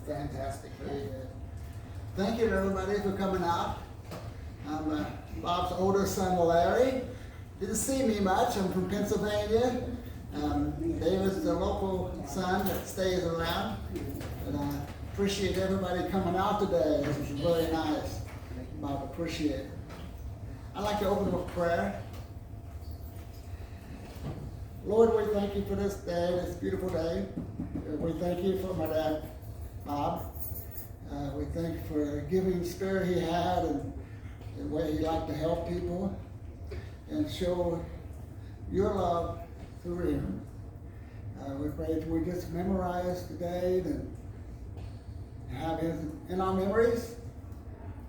Fantastic, very good. Thank you everybody for coming out. I'm Bob's older son, Larry. Didn't see me much, I'm from Pennsylvania. David's the local son that stays around. And I appreciate everybody coming out today. This is very nice. Bob, appreciate it. I'd like to open with prayer. Lord, we thank you for this day, this beautiful day. We thank you for my dad, Bob. We thank you for the giving spirit he had and the way he liked to help people and show your love through him. We pray that we just memorize today and have him in our memories.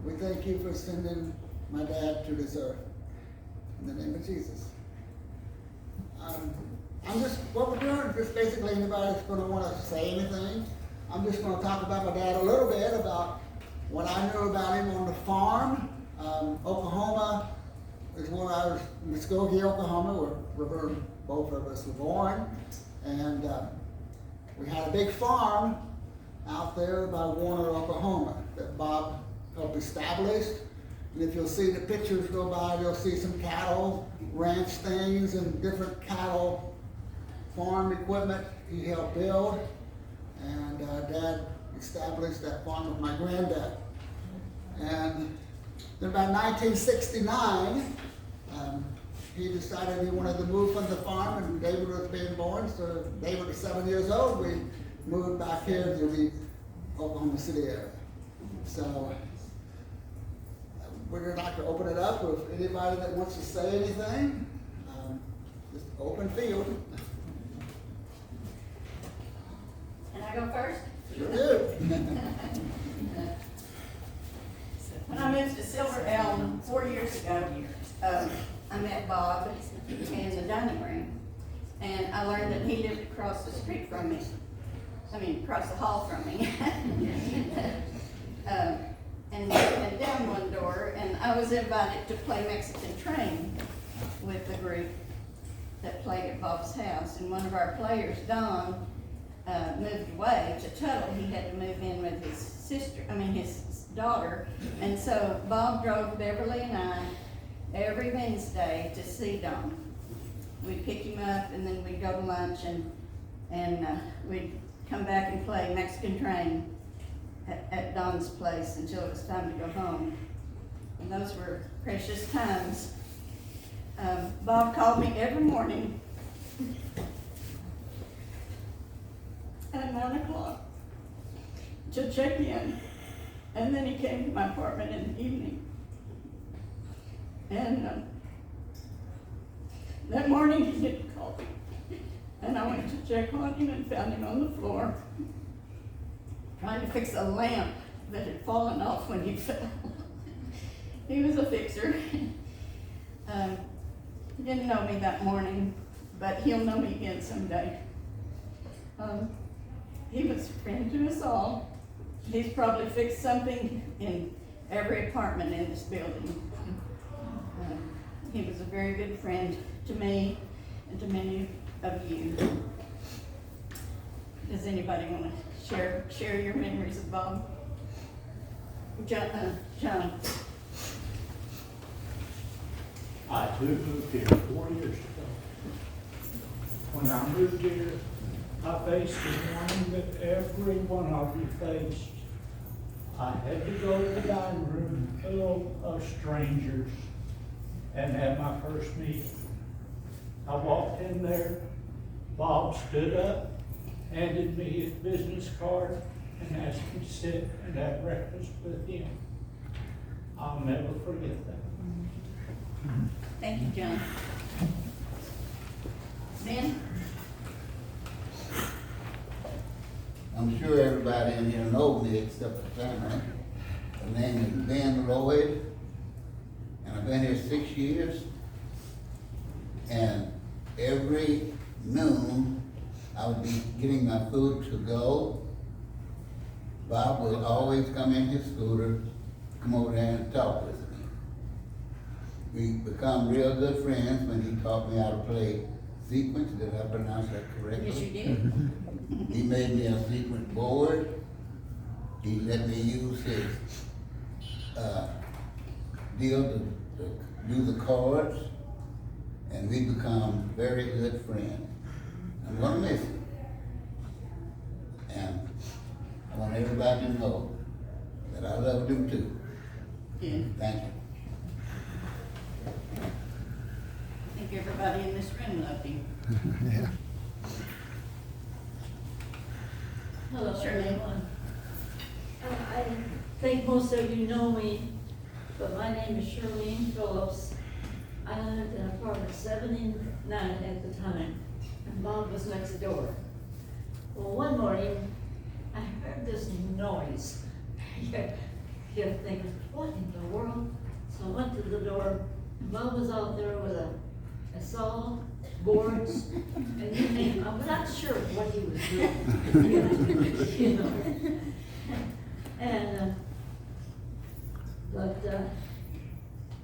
We thank you for sending my dad to this earth. In the name of Jesus. What we're doing is just basically anybody that's going to want to say anything. I'm just going to talk about my dad a little bit, about what I knew about him on the farm. Oklahoma is where I was, Muskogee, Oklahoma, where both of us were born. And we had a big farm out there by Warner, Oklahoma, that Bob helped establish. And if you'll see the pictures go by, you'll see some cattle, ranch things, and different cattle farm equipment he helped build. And Dad established that farm with my granddad. And then by 1969, he decided he wanted to move from the farm, and David was being born. So David was 7 years old. We moved back here to the Oklahoma City area. So we're going to open it up with anybody that wants to say anything. Just open field. Can I go first? Sure do. When I moved to Silver Elm 4 years ago, I met Bob in the dining room, and I learned that he lived across the street from me. I mean, across the hall from me. And went down one door, and I was invited to play Mexican Train with the group that played at Bob's house. And one of our players, Don, moved away to Tuttle. He had to move in with his daughter. And so Bob drove Beverly and I every Wednesday to see Don. We'd pick him up, and then we'd go to lunch, and we'd come back and play Mexican Train at Don's place until it was time to go home. And those were precious times. Bob called me every morning at 9 o'clock to check in. And then he came to my apartment in the evening. And that morning he didn't call me. And I went to check on him and found him on the floor, trying to fix a lamp that had fallen off when he fell. He was a fixer. He didn't know me that morning, but he'll know me again someday. He was a friend to us all. He's probably fixed something in every apartment in this building. He was a very good friend to me and to many of you. Does anybody want to share your memories of Bob? John. I too moved here 4 years ago. When I moved here, I faced the warning that every one of you faced I had to go to the dining room full of strangers and have my first meeting. I walked in there, Bob stood up, handed me his business card, and asked me to sit and have breakfast with him. I'll never forget that. Thank you, John. Ben? I'm sure everybody in here knows me except the family. The name is Ben Lloyd, and I've been here 6 years. And every noon, I would be getting my food to go. Bob would always come in his scooter, come over there and talk with me. We become real good friends when he taught me how to play sequence. Did I pronounce that correctly? Yes, you did. He made me a sequence board. He let me use his deal to do the chords, and we become very good friends. I'm gonna miss him. And I want everybody to know that I love him too. Yeah. Thank you. I think everybody in this room loved you. Yeah. Hello, Sure. everyone. I think most of you know me, but my name is Shirlene Phillips. I lived in apartment 79 at the time, and Bob was next door. Well, one morning, I heard this noise. You're thinking, what in the world? So I went to the door, and Bob was out there with a saw, boards, and you name, I'm not sure what he was doing. You know. And,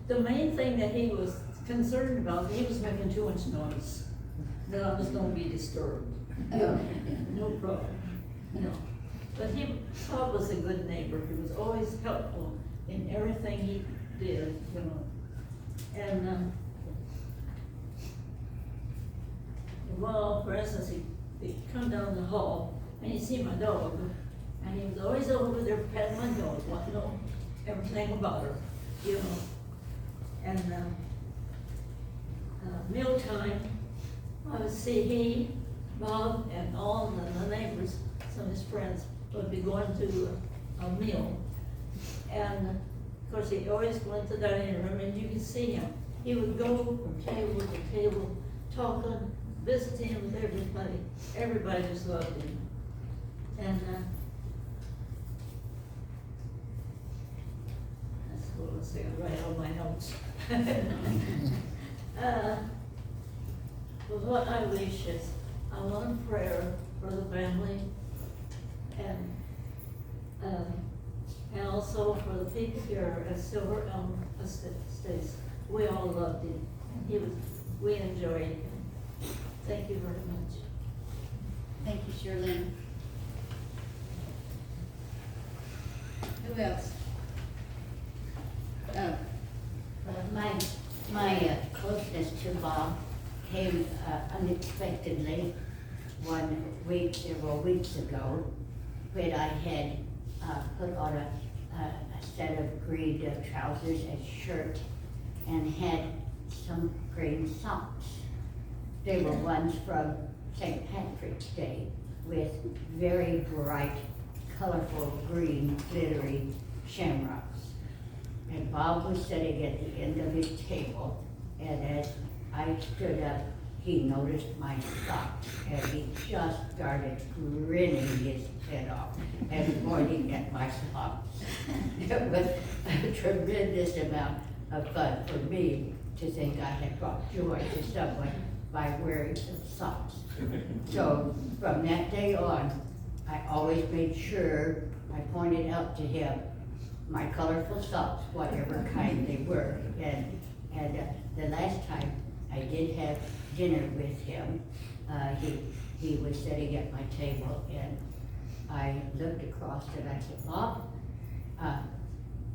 the main thing that he was concerned about, he was making too much noise, that I was gonna be disturbed. No problem, no. But Bob was a good neighbor, he was always helpful in everything he did, you know. And, well, for instance, he'd come down the hall, and he'd see my dog, and he was always over there petting my dog, wanting to know everything about her, you know. And, mealtime, I would see he, Bob, and all the neighbors, some of his friends, would be going to a meal. And, of course, he always went to the dining room, and you could see him. He would go from table to table, talking, visiting with everybody. Everybody just loved him. And, that's what let's see, I write all my notes. But what I wish is, I want a prayer for the family, and also for the people here at Silver Elm Estates. We all loved him, and we enjoyed him. Thank you very much. Thank you, Shirlene. Who else? My closeness to Bob came unexpectedly several weeks ago, when I had put on a set of green trousers and shirt and had some green socks. They were ones from St. Patrick's Day with very bright, colorful, green, glittery shamrocks. And Bob was sitting at the end of his table, and as I stood up, he noticed my socks, and he just started grinning his head off and pointing at my socks. It was a tremendous amount of fun for me to think I had brought joy to someone by wearing some socks. So from that day on, I always made sure I pointed out to him my colorful socks, whatever kind they were. And the last time I did have dinner with him, he was sitting at my table, and I looked across and I said, Bob,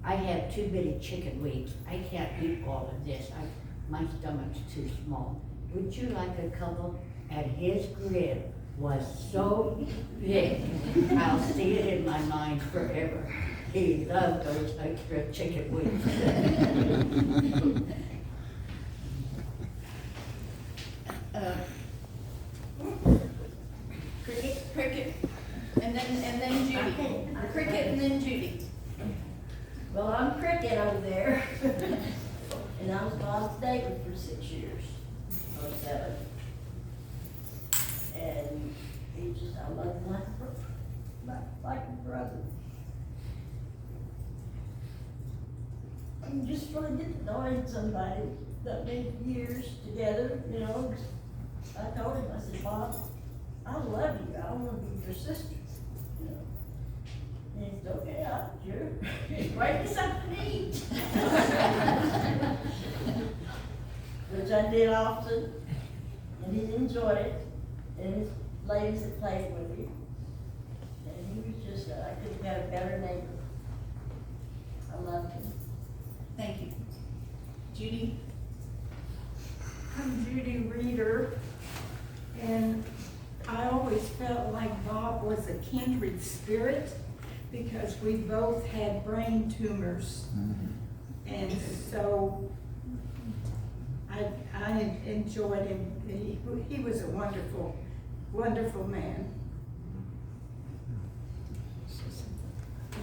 I have too many chicken wings. I can't eat all of this. My stomach's too small. Would you like a couple? And his grin was so big, I'll see it in my mind forever. He loved those extra chicken wings. Uh, Cricket, and then Judy. Cricket and then Judy. Well, I'm Cricket over there. And I was Bob's neighbor for 6 years, or 7. And he just, I love him like a brother. And just really get to know somebody that many years together, you know. I told him, I said, Bob, I love you, I wanna be your sister, you know. And he said, okay, sure, bring me something to eat. Which I did often, and he enjoyed it, and his ladies that played with him. And he was just, I couldn't have a better neighbor. I loved him. Thank you. Judy? I'm Judy Reeder, and I always felt like Bob was a kindred spirit because we both had brain tumors. And so I enjoyed him. He was a wonderful, wonderful man.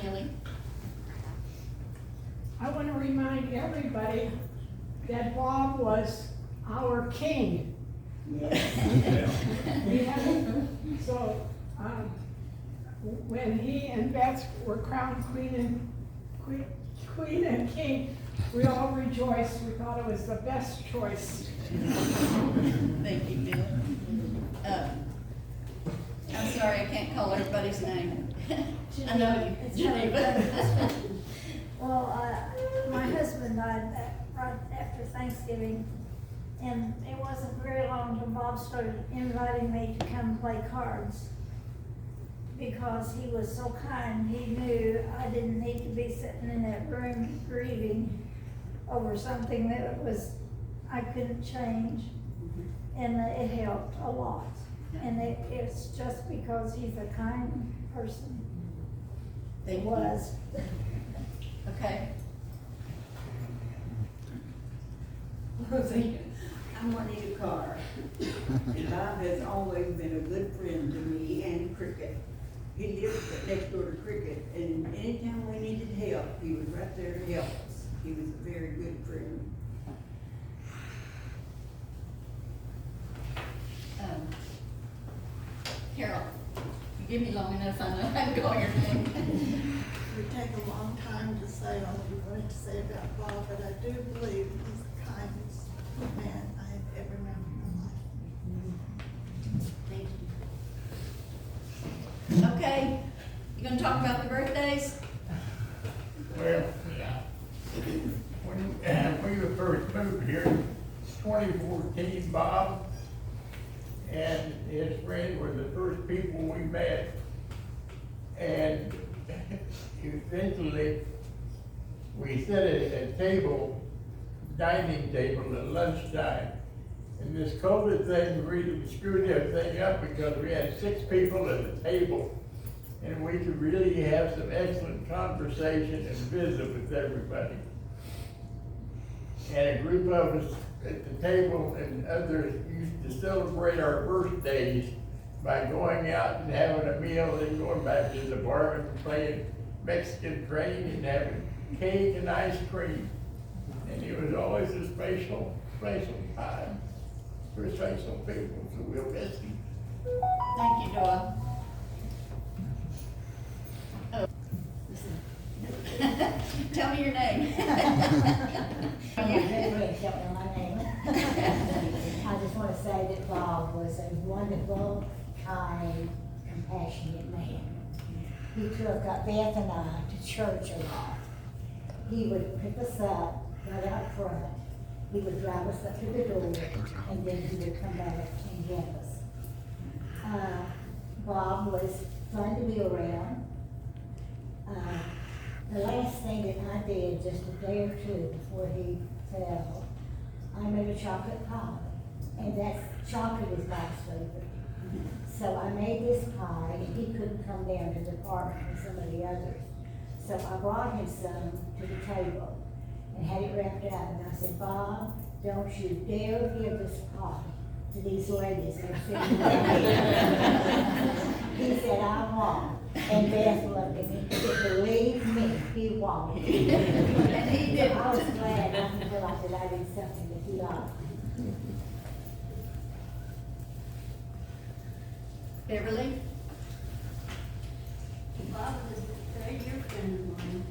Nellie? I want to remind everybody that Bob was our king. Yeah. So, when he and Beth were crowned queen and king, we all rejoiced. We thought it was the best choice. Thank you, Bill. I'm sorry, I can't call everybody's name. I know you, Geneva. Well, my husband died right after Thanksgiving, and it wasn't very long until Bob started inviting me to come play cards. Because he was so kind, he knew I didn't need to be sitting in that room grieving over something that I couldn't change. And it helped a lot. And it's just because he's a kind person. Thank you. Was. Okay. I'm Juanita Carr, and Bob has always been a good friend to me and Cricket. He lived next door to Cricket, and anytime we needed help, he was right there to help us. He was a very good friend. Carol, you give me long enough, I know how to call your name. It would take a long time to say all we wanted to say about Bob, but I do believe he's the kindest man I have ever met in my life. Thank you. Okay, you gonna talk about the birthdays? Well, yeah. When we first moved here, 2014, Bob and his friend were the first people we met. And eventually, we sat at a table, dining table at lunchtime. And this COVID thing really screwed everything up because we had 6 people at the table. And we could really have some excellent conversation and visit with everybody. And a group of us at the table and others used to celebrate our birthdays by going out and having a meal and going back to the bar and playing Mexican train and having cake and ice cream. And it was always a special time for special people, so we'll miss you. Thank you, Doyle. Oh. Tell me your name. I just want to say that Bob was a wonderful, kind, compassionate man. He took Beth and I to church a lot. He would pick us up right out front. He would drive us up to the door, and then he would come back and get us. Bob was fun to be around. The last thing that I did, just a day or two before he fell, I made a chocolate pie, and chocolate is my favorite. So I made this pie, and he couldn't come down to the apartment with some of the others. So I brought him some to the table and had it wrapped up, and I said, Bob, don't you dare give this pie to these ladies that are sitting there. He said, I won't. And Beth looked at me and said, believe me, he won't. And he did. I was glad. I feel like that I did something that he liked. Beverly? Bob was a very dear friend of mine.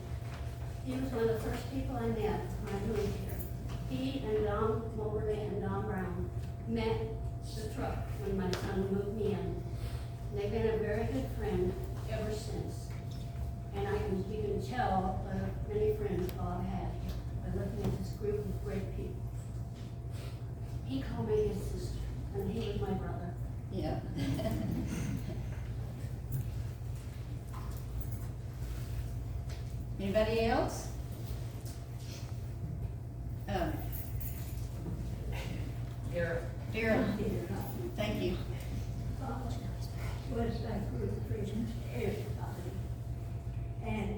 He was one of the first people I met when I moved here. He and Don Moberly and Don Brown met the truck when my son moved me in. And they've been a very good friend ever since. And you can tell the many friends Bob had by looking at this group of great people. He called me his sister, and he was my brother. Yeah. Anybody else? Darryl, thank you. Bob was a good friend to everybody, and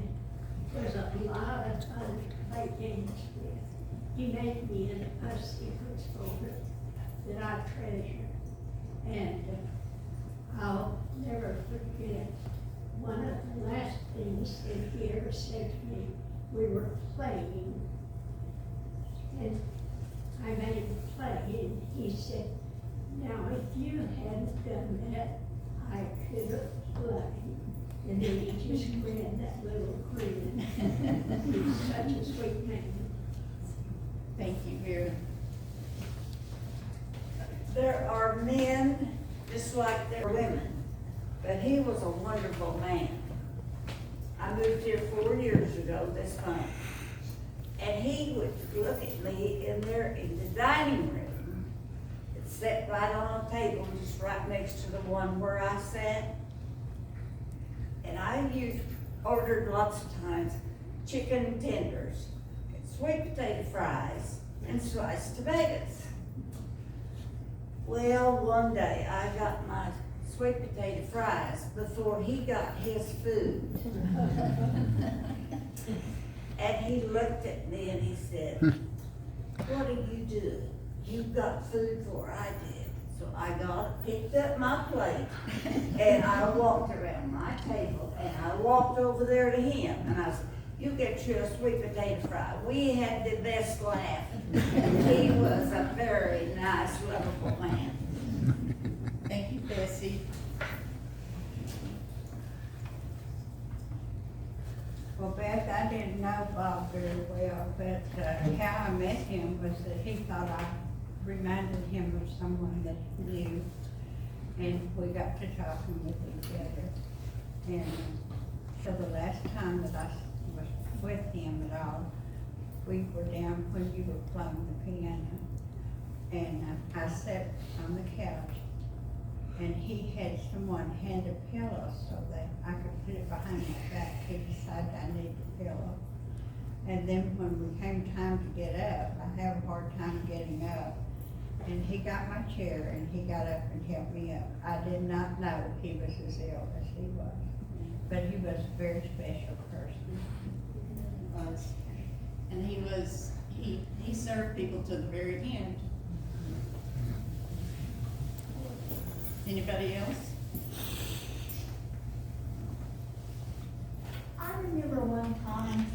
was a lot of fun to play games with. He made me a secrets folder that I treasure, and I'll never forget one of the last things that he ever said to me. We were playing, and I made him play, and he said, now if you hadn't done that, I could have played. And then he just grinned that little grin. He's such a sweet man. Thank you, Vera. There are men just like there are women, but he was a wonderful man. I moved here 4 years ago this month, and he would look at me in the dining room. It sat right on a table just right next to the one where I sat. And I ordered lots of times chicken tenders, sweet potato fries, and sliced tomatoes. Well, one day I got my sweet potato fries before he got his food. And he looked at me and he said, what are you doing? You've got food before I did. So I picked up my plate, and I walked around my table, and I walked over there to him, and I said, you get you a sweet potato fry. We had the best laugh. He was a very nice, lovable man. Thank you, Bessie. Well, Beth, I didn't know Bob very well, but how I met him was that he thought I reminded him of someone that he knew, and we got to talking with each other. And so the last time that I was with him at all, we were down when you were playing the piano, and I sat on the couch, and he had someone hand a pillow so that I could put it behind my back. He decided I needed a pillow. And then when we came time to get up, I have a hard time getting up. And he got my chair and he got up and helped me up. I did not know he was as ill as he was, but he was a very special person. Was. And he served people to the very end. Anybody else? I remember one time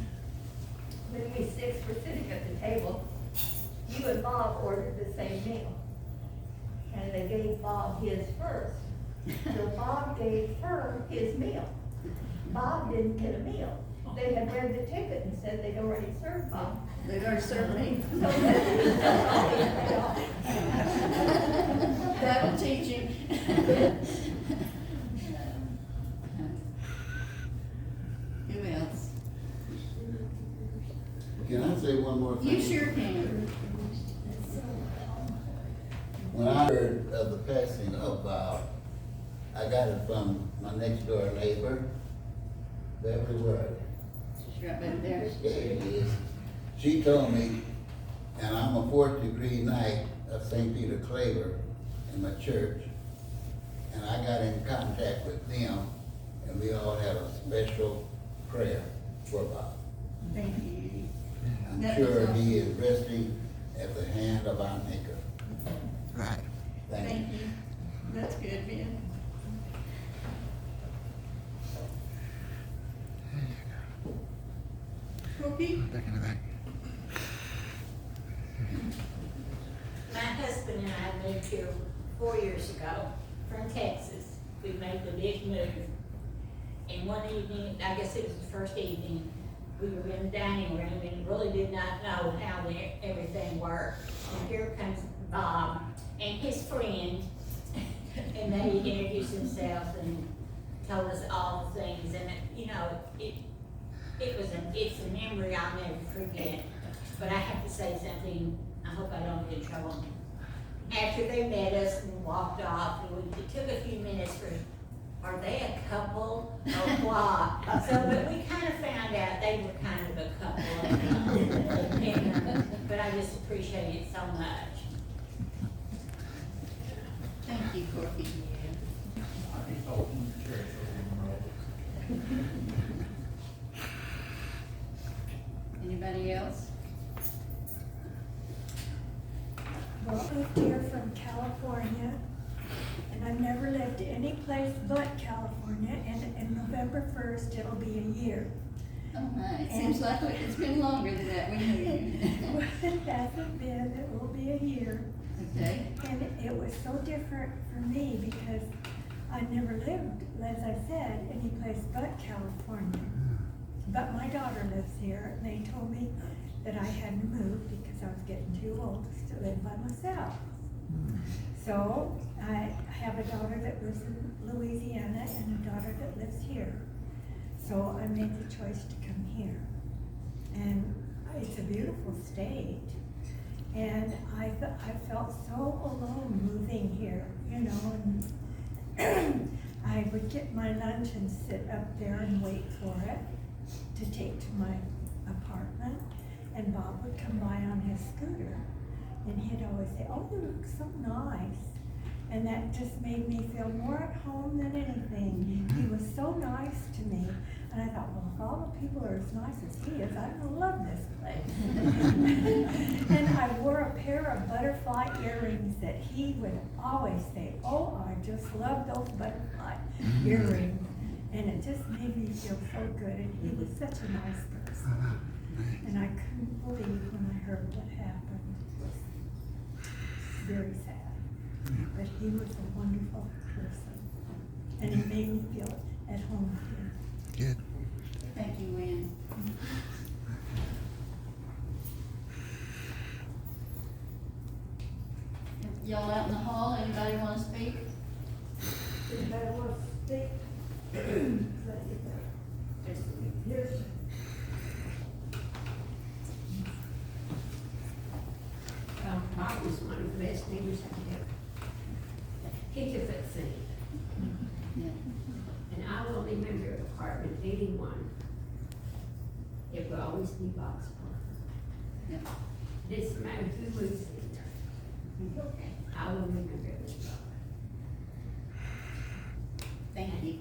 when we six were sitting at the table, you and Bob ordered the same meal. And they gave Bob his first. So Bob gave her his meal. Bob didn't get a meal. They had read the ticket and said they'd already served Bob. They'd already served me. So That'll teach him. Who else? Can I say one more thing? You sure can. When I heard of the passing of Bob, I got it from my next door neighbor, Beverly Word. She's right back there. There it is. She told me, and I'm a 4th degree knight of St. Peter Claver in my church, and I got in contact with them, and we all had a special prayer. for Bob. Thank you. I'm That sure is he is resting at the hand of our Maker. Right. Thank you. Thank you. That's good, Ben. Cookie? Back in the back. My husband and I moved here 4 years ago from Texas. We made the big move. And one evening, I guess it was the first evening, we were in the dining room and really did not know how everything worked. And here comes Bob and his friend, and they introduced themselves and told us all the things. And it's a memory I'll never forget. But I have to say something. I hope I don't get in trouble. After they met us and walked off, it took a few minutes for, are they a couple or what? But we kind of found out they were kind of a couple. But I just appreciate it so much. Thank you, Corky. Anybody else? Well, I moved here from California, and I've never lived any place but California, and in November 1st, it'll be a year. Oh my, it seems like it's been longer than that, we knew you. Well, it hasn't been, it will be a year. Okay. And it was so different for me because I never lived, as I said, any place but California. But my daughter lives here, and they told me that I hadn't moved because I was getting too old to live by myself. So I have a daughter that lives in Louisiana and a daughter that lives here. So I made the choice to come here. And it's a beautiful state. And I felt so alone moving here, you know, and I would get my lunch and sit up there and wait for it to take to my apartment. And Bob would come by on his scooter, and he'd always say, "Oh, you look so nice." And that just made me feel more at home than anything. He was so nice to me. And I thought, well, if all the people are as nice as he is, I'm gonna love this place. And I wore a pair of butterfly earrings that he would always say, "Oh, I just love those butterfly earrings." And it just made me feel so good. And he was such a nice person. And I couldn't believe when I heard what happened. It was very sad. But he was a wonderful person. And it made me feel at home here. Good. Thank you, Lynn. Y'all out in the hall, anybody want to speak? Anybody want to speak? Here's. Bob was one of the best neighbors I had. He took that thing. Yeah. And I will remember apartment 81. It will always be Bob's apartment. Yeah. It doesn't matter who lives in there. I will remember it was Bob. Thank you.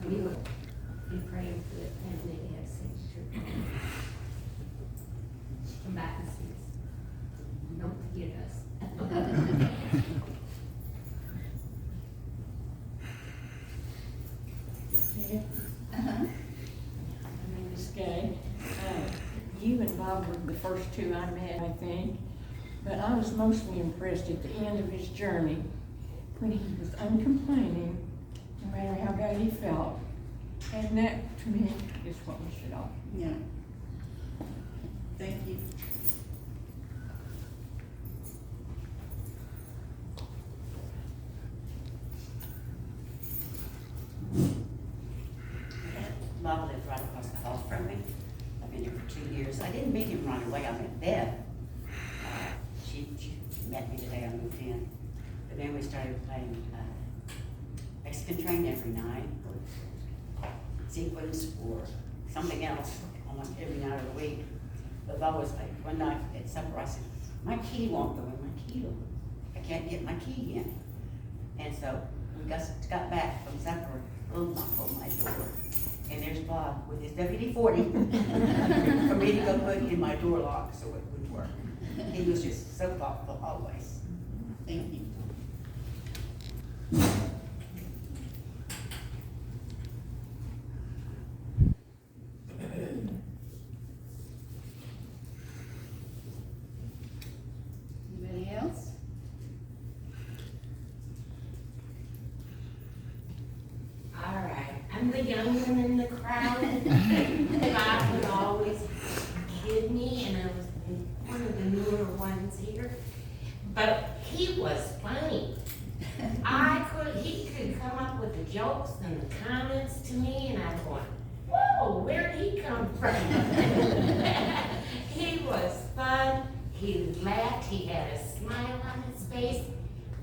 We will be praying for the family to have safe trip. Come back and see us. Don't forget us. Uh-huh. My name is Gay. You and Bob were the first two I met, I think. But I was mostly impressed at the end of his journey when he was uncomplaining, no matter how bad he felt. And that, to me, is what we should all. Yeah. Thank you. Bob lived right across the hall from me. I've been here for 2 years. I didn't meet him right away. I met Beth. She met me the day I moved in. But then we started playing Mexican Train every night, or sequence, or something else almost every night of the week. But Bob was like, one night at supper, I said, "My key won't go in, my key. I can't get my key in." And so we got back from supper, a little knock on my door. and there's Bob with his WD-40 for me to go put in my door lock so it would work. He was just so thoughtful always. Thank you. Anybody else? All right, I'm the young one in the crowd. Bob would always kid me, and I was one of the newer ones here. But he was funny. He could come up with the jokes and the comments to me, and I'm going, whoa, where'd he come from? He was fun, he laughed, he had a smile on his face,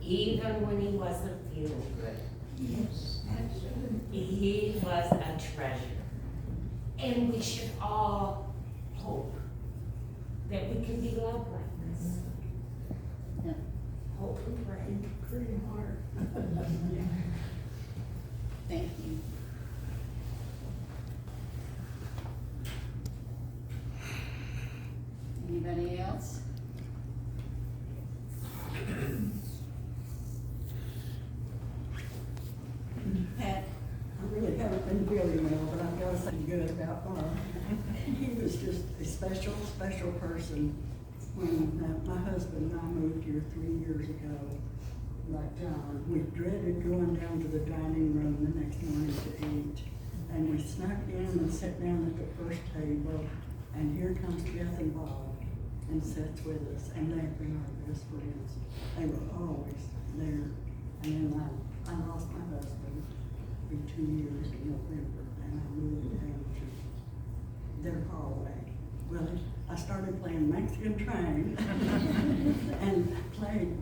even when he wasn't feeling good. Yes, absolutely. He was a treasure. And we should all hope that we can be loved like this. Yep. Hope and pray. Pretty hard. Thank you. Anybody else? Pat? I really haven't been feeling well, but I've got to say good about Bob. He was just a special, special person. When my husband and I moved here 3 years ago, like John, we dreaded going down to the dining room the next morning to eat. And we snuck in and sat down at the first table, and here comes Beth and Bob, and sits with us, and they've been our best friends. They were always there. And then I lost my husband. It'll be 2 years in November, and I moved down to their hallway. Well, I started playing Mexican Train and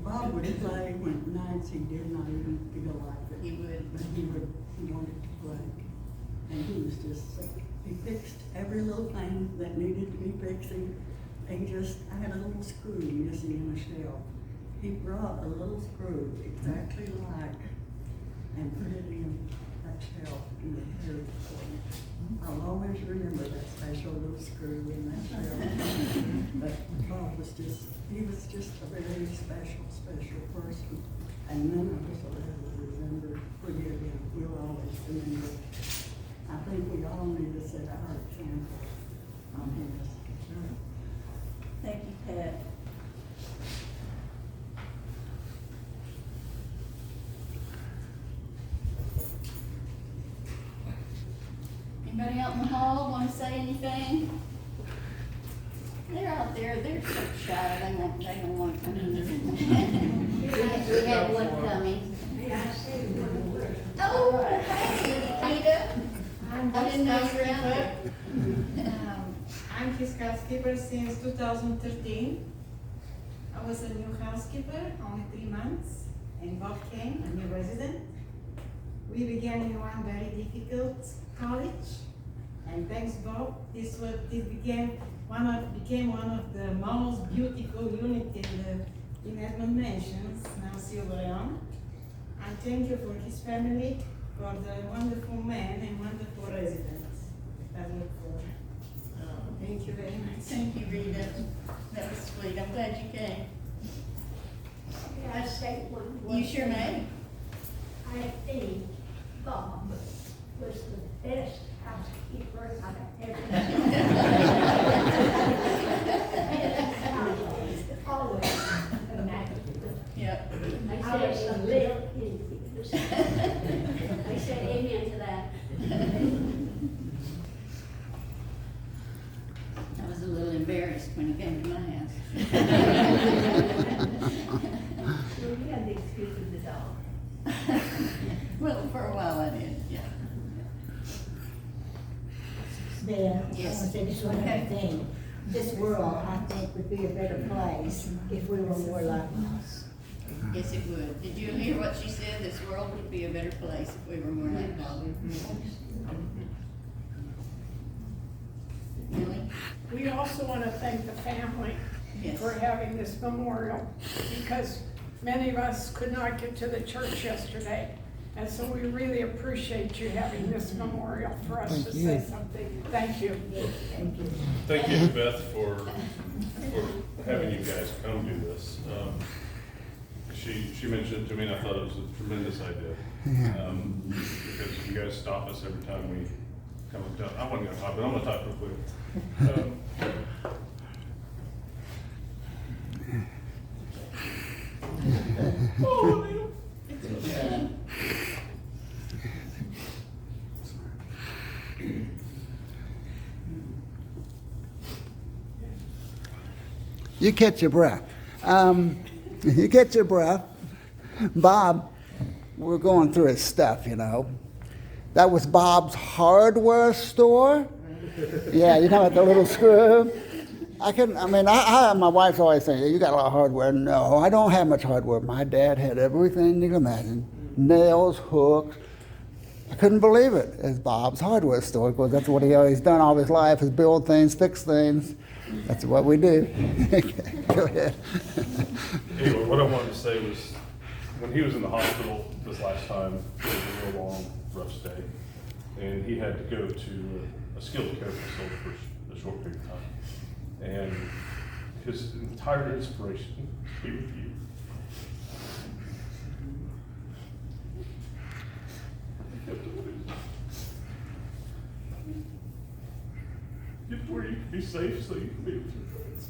Bob would play when nights he did not even feel like it. He would. But he wanted to play. And he was just, he fixed every little thing that needed to be fixing. I had a little screw missing in a shelf. He brought a little screw exactly like and put it in that shelf in the third corner. I'll always remember that special little screw in that shelf. But Bob was he was just a very special, special person. And none of us will ever forget him. We'll always remember. I think we all need to set our example on his. Thank you, Pat. Anybody out in the hall want to say anything? They're out there, they're so shy, they don't want to come in. We have one coming. May I say one word? Oh, hey, Rita. I didn't know you were out there. I'm his housekeeper since 2013. I was a new housekeeper, only 3 months, and Bob came, a new resident. We began in one very difficult college, and thanks Bob, this became one of the most beautiful units in Edmond Mansions, now Silver Elm. And thank you for his family, for the wonderful man and wonderful residents that I look for. Thank you very much. Thank you, Rita. That was sweet. I'm glad you came. May I say one word? You sure may. I think Bob was the best housekeeper I've ever seen. Always immaculate. Yep. I was a little envious. I said amen to that. I was a little embarrassed when he came to my house. Well, you had the excuse of the dog. Well, for a while I did, yeah. There, I Yes. want to say just one other thing. This world, I think, would be a better place if we were more like us. Yes, it would. Did you hear what she said? This world would be a better place if we were more like Bob. Really? We also want to thank the family Yes. for having this memorial, because many of us could not get to the church yesterday. And so we really appreciate you having this memorial for us Thank to you. say something. Thank you. Thank you, Beth, for having you guys come do this. She mentioned it to me, and I thought it was a tremendous idea. Because you guys stop us every time we come up down. I wasn't gonna talk, but I'm gonna talk real quick. You catch your breath. You catch your breath. Bob, we're going through his stuff, you know. That was Bob's hardware store. Yeah, you know, at the little screw. My wife's always saying, you got a lot of hardware. No, I don't have much hardware. My dad had everything you can imagine. Nails, hooks. I couldn't believe it. It's Bob's hardware store, because that's what he always done all his life, is build things, fix things. That's what we do. Go ahead. Anyway, what I wanted to say was, when he was in the hospital this last time, it was a real long, rough stay, and he had to go to a skilled care facility for a short period of time. And his entire inspiration is to be with you. Get to where you can be safe so you can be with your friends.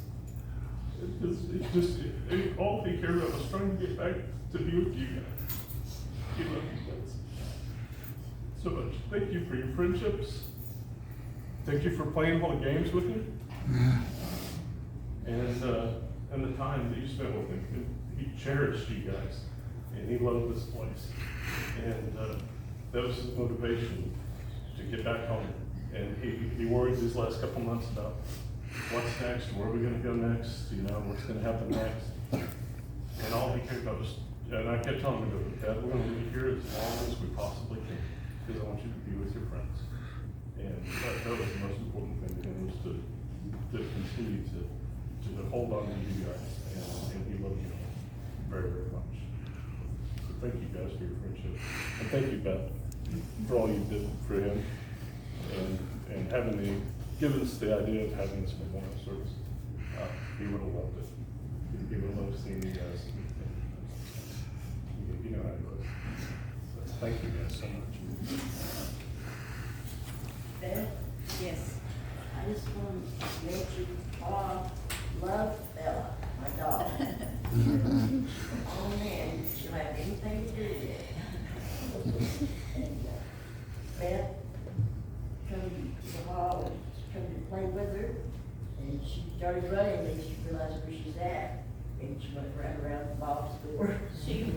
All he cared about was trying to get back to be with you guys. He loved you guys so much. Thank you for your friendships. Thank you for playing all the games with him. And the time that you spent with him. He cherished you guys, and he loved this place. And that was his motivation to get back home. And he worried these last couple months about what's next, where are we going to go next, you know, what's going to happen next. And all he cared about was, and I kept telling him, Dad, we're going to leave you here as long as we possibly can, because I want you to be with your friends. And that was the most important thing to him, was to continue to hold on to you guys. And he loved you very, very much. So thank you guys for your friendship. And thank you, Beth, for all you did for him. And giving us the idea of having this memorial service. He would have loved it. He would have loved seeing you guys. You know how it was. So thank you guys so much. Beth? Yes. I just want to let you all love Bella, my dog. Oh man, she'll have anything to do with it. Beth, come to the hall and come to play with her. And she started running, and she realized where she's at. And she went right around Bob's door. She be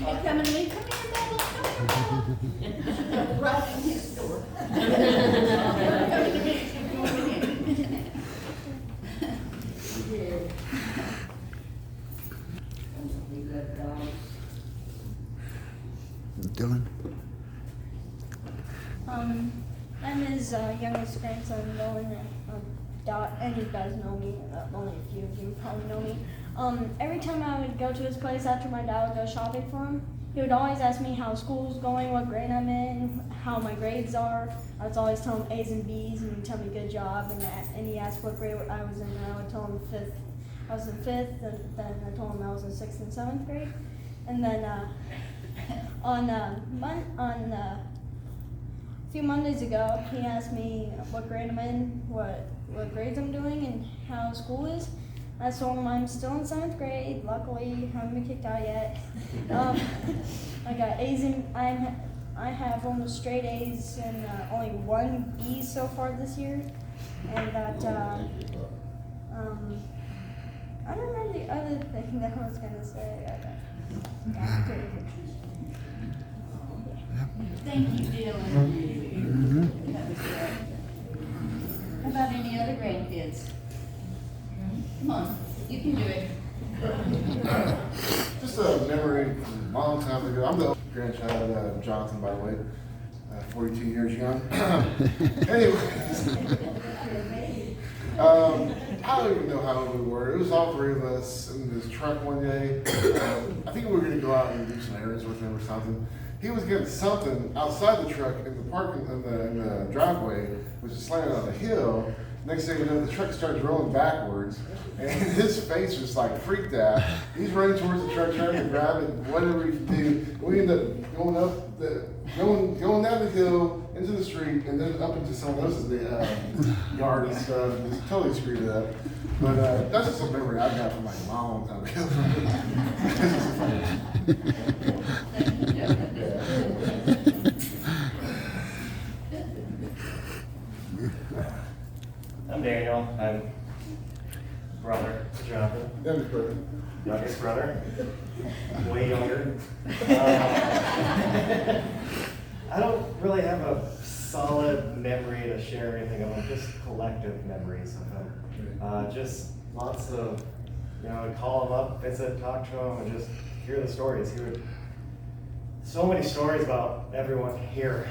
coming to me, come here, Bella, come here, Bella. She goes right in his door. Coming to me, she's going in. She did. We love dogs. Dylan? I'm his youngest grandson, Nolan. And you guys know me, only a few of you probably know me. Every time I would go to his place after my dad would go shopping for him, he would always ask me how school's going, what grade I'm in, how my grades are. I would always tell him A's and B's, and he'd tell me good job. And he asked what grade I was in, and I would tell him fifth. I was in fifth, and then I told him I was in 6th and 7th grade. And then a few Mondays ago, he asked me what grade I'm in, what grades I'm doing, and how school is. I told him I'm still in 7th grade. Luckily, haven't been kicked out yet. I got A's and I have almost straight A's and only 1 B so far this year. And that I don't remember the other thing that I was gonna say. Thank you, Dylan. That was great. How about any other grandkids? Come on, you can do it. Just a memory from a long time ago. I'm the grandchild of Jonathan, by the way, 42 years young. Anyways, I don't even know how old we were. It was all 3 of us in this truck one day. I think we were going to go out and do some errands with him or something. he was getting something outside the truck in the parking, in the driveway, which is slanted on the hill. Next thing you know, the truck starts rolling backwards, and his face was like freaked out. He's running towards the truck, trying to grab it, whatever he can do. We end up going up going down the hill into the street, and then up into someone else's yard and stuff. It's totally screwed it up. But that's just a memory I got from like a long time ago. I'm Daniel. I'm brother to Jonathan. Youngest brother. Youngest brother. Way younger. I don't really have a solid memory to share anything of them, just collective memories of him. Just lots of, I'd call him up, visit, talk to him, and just hear the stories. So many stories about everyone here.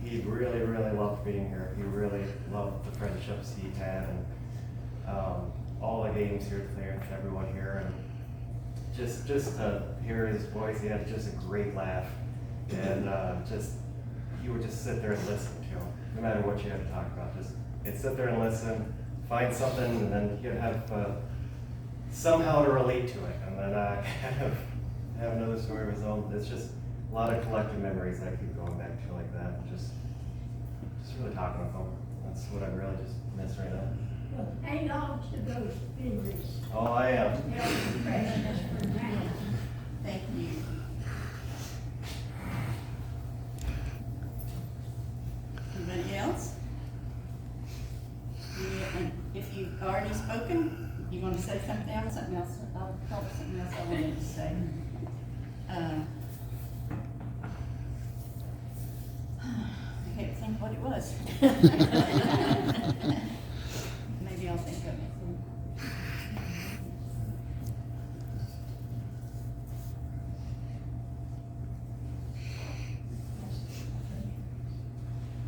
He really, really loved being here. He really loved the friendships he had, and all the games here today with everyone here, and just to hear his voice. He had just a great laugh, and you would just sit there and listen to him, no matter what you had to talk about. He'd sit there and listen, find something, and then he'd have somehow to relate to it, and then kind of have another story of his own. It's just a lot of collective memories that I keep going back to like that. Just really talking with him. That's what I really just miss right now. Well, hang on to those memories. Oh, I am. Thank you. Anybody else? If you've already spoken, you want to say something else? I'll tell something else I wanted to say. I can't think what it was. Maybe I'll think of it.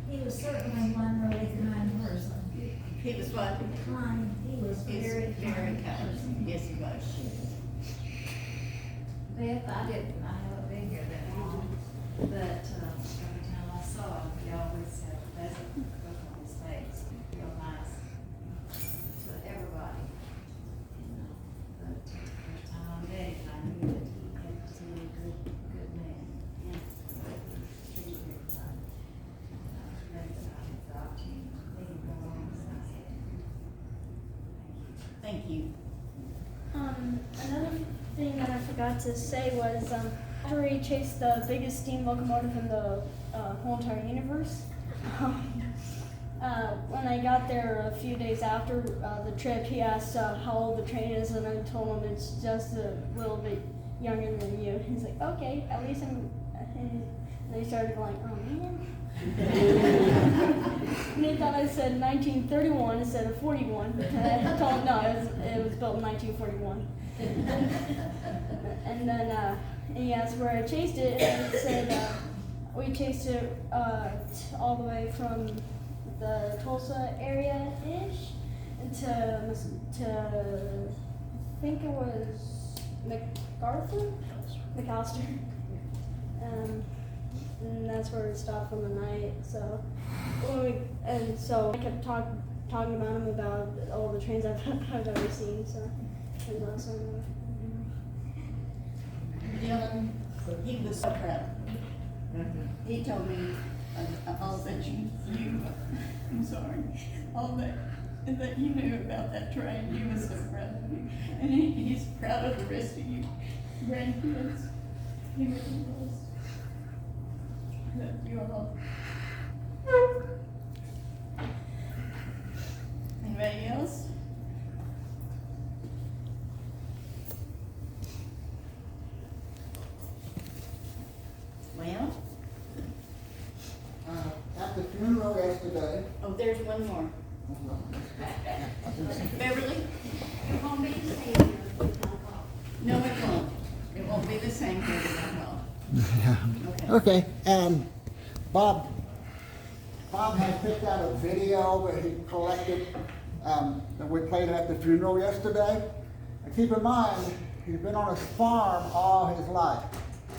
He was certainly one really kind person. He was what? Kind, he was very kind. Yes, he was. Beth, I haven't been here that long, but every time I saw him, he always had a pleasant look on his face, real nice to everybody. But the first time I met him, I knew that he had to be a good man. Yeah. Treated everybody. And I was glad that I had the opportunity to meet him go on as I said. Thank you. Another thing that I forgot to say was after we chased the biggest steam locomotive in the whole entire universe. When I got there a few days after the trip, he asked how old the train is, and I told him it's just a little bit younger than you. He's like, okay, at least I'm. And they started going, oh man. And he thought I said 1931 instead of 41. And I told him no, it was built in 1941. And then he asked where I chased it, and I said we chased it all the way from the Tulsa area-ish to I think it was McAllister. And that's where we stopped for the night. So I kept talking about him about all the trains I've ever seen. So it was awesome. Dylan, he was so proud. He told me all that I'm sorry, all that you knew about that train. He was so proud of you. And he's proud of the rest of you grandkids. He really was. Love you all. Anybody else? Well, At the funeral yesterday. Oh, there's one more. Beverly? It won't be the same as we talk about. No, it won't. It won't be the same for Okay, Bob had picked out a video that he collected, that we played at the funeral yesterday. And keep in mind, he's been on his farm all his life.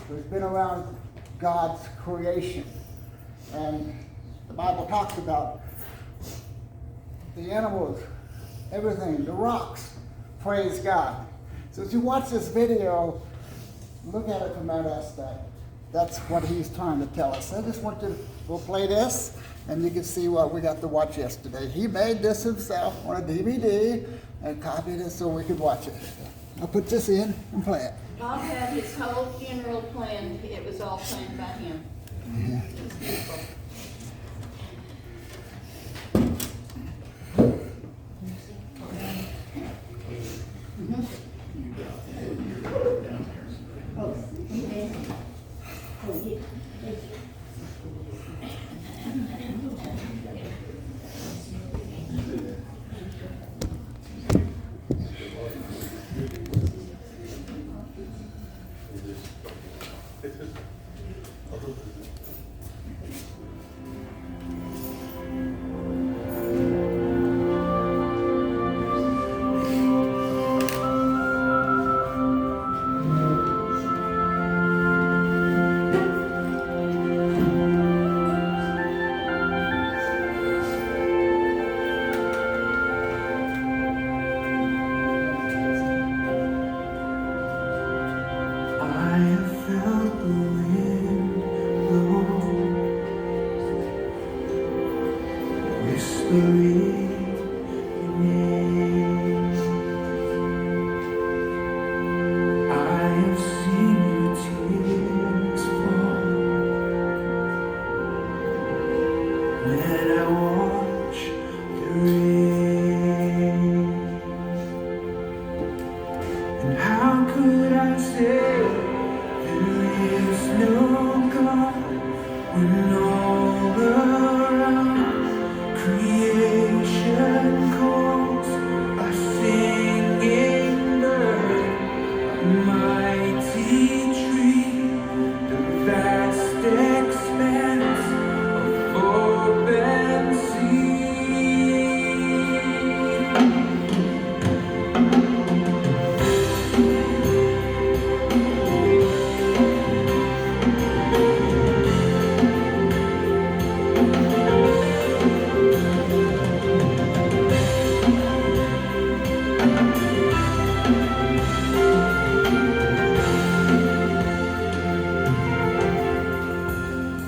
who's been around God's creation. And the Bible talks about the animals, everything, the rocks, praise God. So as you watch this video, look at it from that aspect. That's what he's trying to tell us. I just want to go play this, and you can see what we got to watch yesterday. He made this himself on a DVD and copied it so we could watch it. I'll put this in and play it. Bob had his whole funeral planned. It was all planned by him. Yeah. It was beautiful.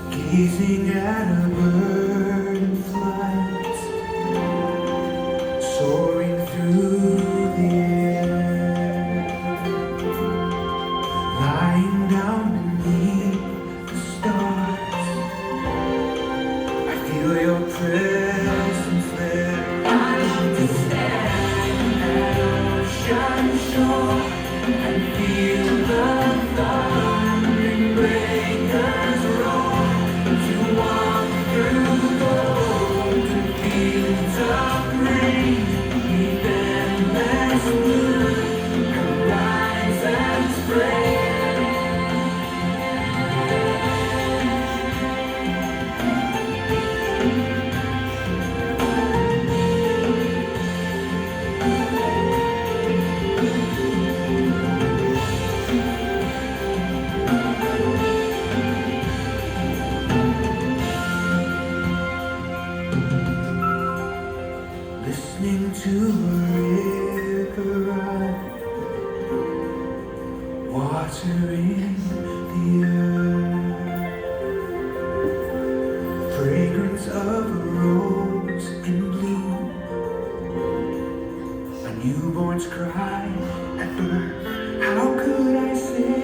Gazing at a bird in flight, soaring through the air, lying down beneath the stars. I feel your presence there. I want to stand at ocean shore and feel the thundering breakers roar. Walk through golden fields of green, beneath endless blue, horizons spread. Listening to a river run, watering the earth, fragrance of a rose in bloom, a newborn's cry at birth. How could I say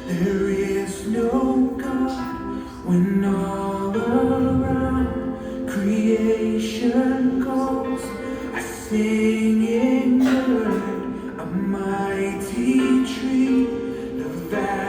there is no God when all around creation calls? A singing bird, a mighty tree, the vast